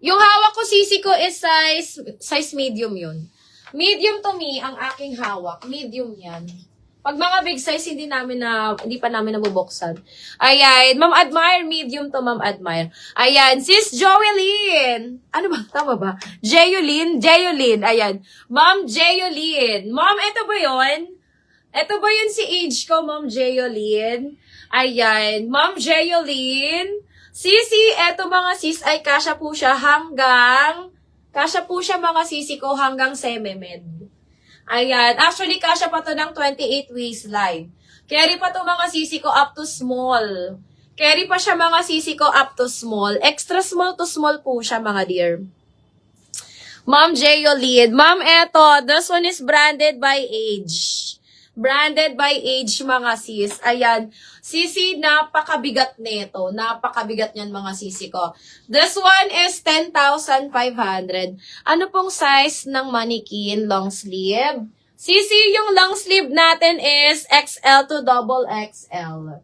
Yung hawak ko sisi ko is size medium yun. Medium to me, ang aking hawak. Medium yan. Pag mga big size, hindi pa namin nabubuksan. Ayan. Ma'am Admire, medium to Ma'am Admire. Ayan. Sis Joelyn. Ano ba? Tama ba? Jeolyn. Ayan. Ma'am Jeolyn. Ma'am, ito ba yun? Ito ba yun si age ko, Ma'am Jeolyn? Ayan. Ma'am Jeolyn. Sisi, eto mga sis ay kasya po siya mga sisi ko hanggang semi-med. Ayan. Actually, kasya pa to ng 28 waistline. Carry pa to mga sisi ko up to small. Carry pa siya mga sisi ko up to small. Extra small to small po siya mga dear. Ma'am Jeolyn. Ma'am, eto. This one is branded by Age. Branded by Age mga sis. Ayan. Sisi, napakabigat nito. Napakabigat niyan mga sisi ko. This one is 10,500. Ano pong size ng mannequin long sleeve? Sisi, yung long sleeve natin is XL to double XL.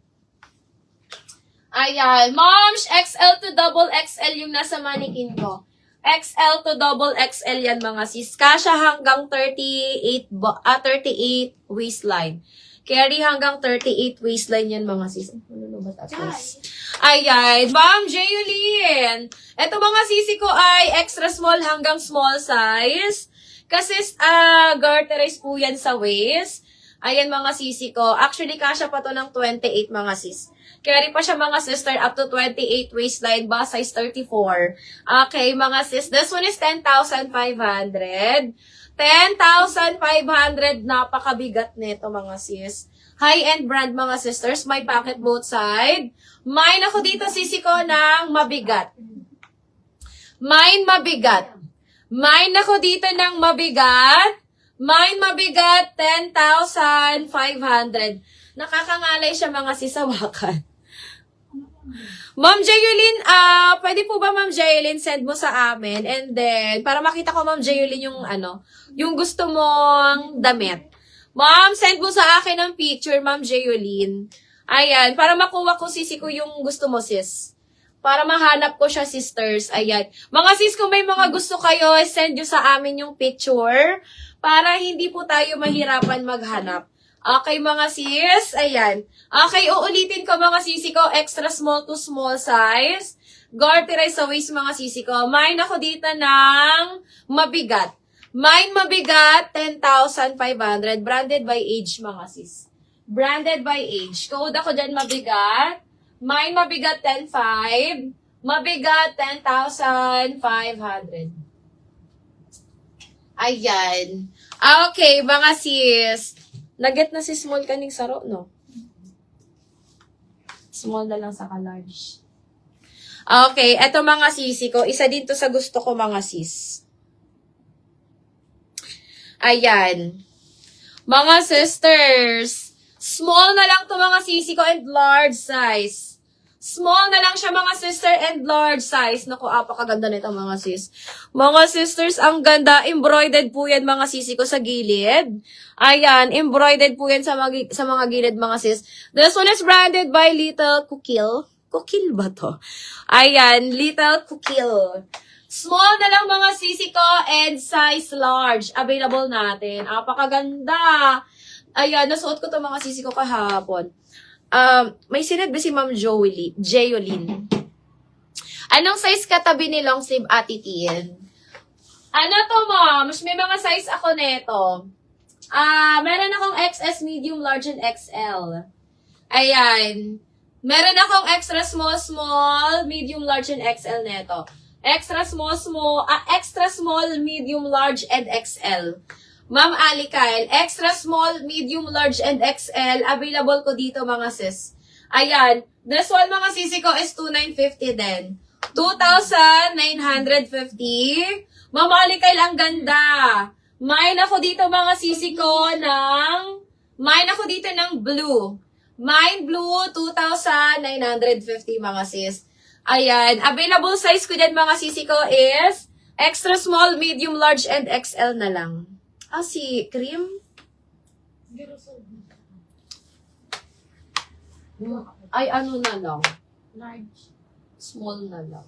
Ayan. Moms, XL to double XL yung nasa mannequin ko. XL to double XL yan mga sis. Kasya hanggang 38 waistline. Carry hanggang 38 waistline yan mga sis. Ayan. Ma'am Jeolyn. Ito mga sisi ko ay extra small hanggang small size. Kasi garterize po yan sa waist. Ayan mga sisi ko. Actually, kasya pa to ng 28 mga sis. Carry pa siya mga sister up to 28 waistline ba, size 34. Okay, mga sis. This one is 10,500. 10,500. Napakabigat nito mga sis. High-end brand mga sisters. May pocket both side. Mine ako dito sisi ko ng mabigat. Mine ako dito ng mabigat. Mine mabigat, 10,500. Nakakangalay siya mga sisawakan. Ma'am Jeolyn, pwede po ba Ma'am Jeolyn send mo sa amin? And then, para makita ko Ma'am Jeolyn yung gusto mong damit. Ma'am, send mo sa akin ng picture Ma'am Jeolyn. Ayan, para makuha ko sisi ko yung gusto mo sis. Para mahanap ko siya sisters. Ayan. Mga sis, kung may mga gusto kayo, send nyo sa amin yung picture. Para hindi po tayo mahirapan maghanap. Okay, mga sis. Ayan. Okay, uulitin ko mga sisi ko. Extra small to small size. Garterize sa waist mga sisi ko. Mine ako dito ng mabigat. Mine mabigat, 10,500. Branded by Age mga sis. Branded by Age. Code ako dyan mabigat. Mine mabigat, 10,500. Mabigat, 10,500. Ayan. Okay, mga sis. Naget na si small kaning saro, no? Small na lang saka large. Okay, eto mga sisi ko. Isa din to sa gusto ko mga sis. Ayan. Mga sisters. Small na lang to mga sisi ko and large size. Small na lang siya mga sister and large size. Naku, apakaganda nito mga sis. Mga sisters, ang ganda. Embroidered po yan mga sisi ko sa gilid. Ayan, embroidered po yan sa mga gilid mga sis. This one is branded by Little Kukil. Kukil ba to? Ayan, Little Kukil. Small na lang mga sisi ko and size large. Available natin. Apakaganda. Ayan, nasuot ko to mga sisi ko kahapon. May sinad ba si Ma'am Jeolyn? Anong size katabi ni long sleeve Ate Tien? Ano to, ma'am? May mga size ako neto. Meron akong XS, medium, large, and XL. Ayan. Meron akong extra small, medium, large, and XL neto. Extra small, medium, large, and XL. Ma'am Ali Kyle, extra small, medium, large, and XL. Available ko dito mga sis. Ayan. This one mga sisi ko is 2,950 din. 2,950. Ma'am Ali Kyle, ang ganda. Mine ako dito mga sisi ko ng blue. Mine blue, 2,950 mga sis. Ayan. Available size ko dyan mga sisi ko is extra small, medium, large, and XL na lang. Si cream? Ay, ano na lang? Large. Small na lang.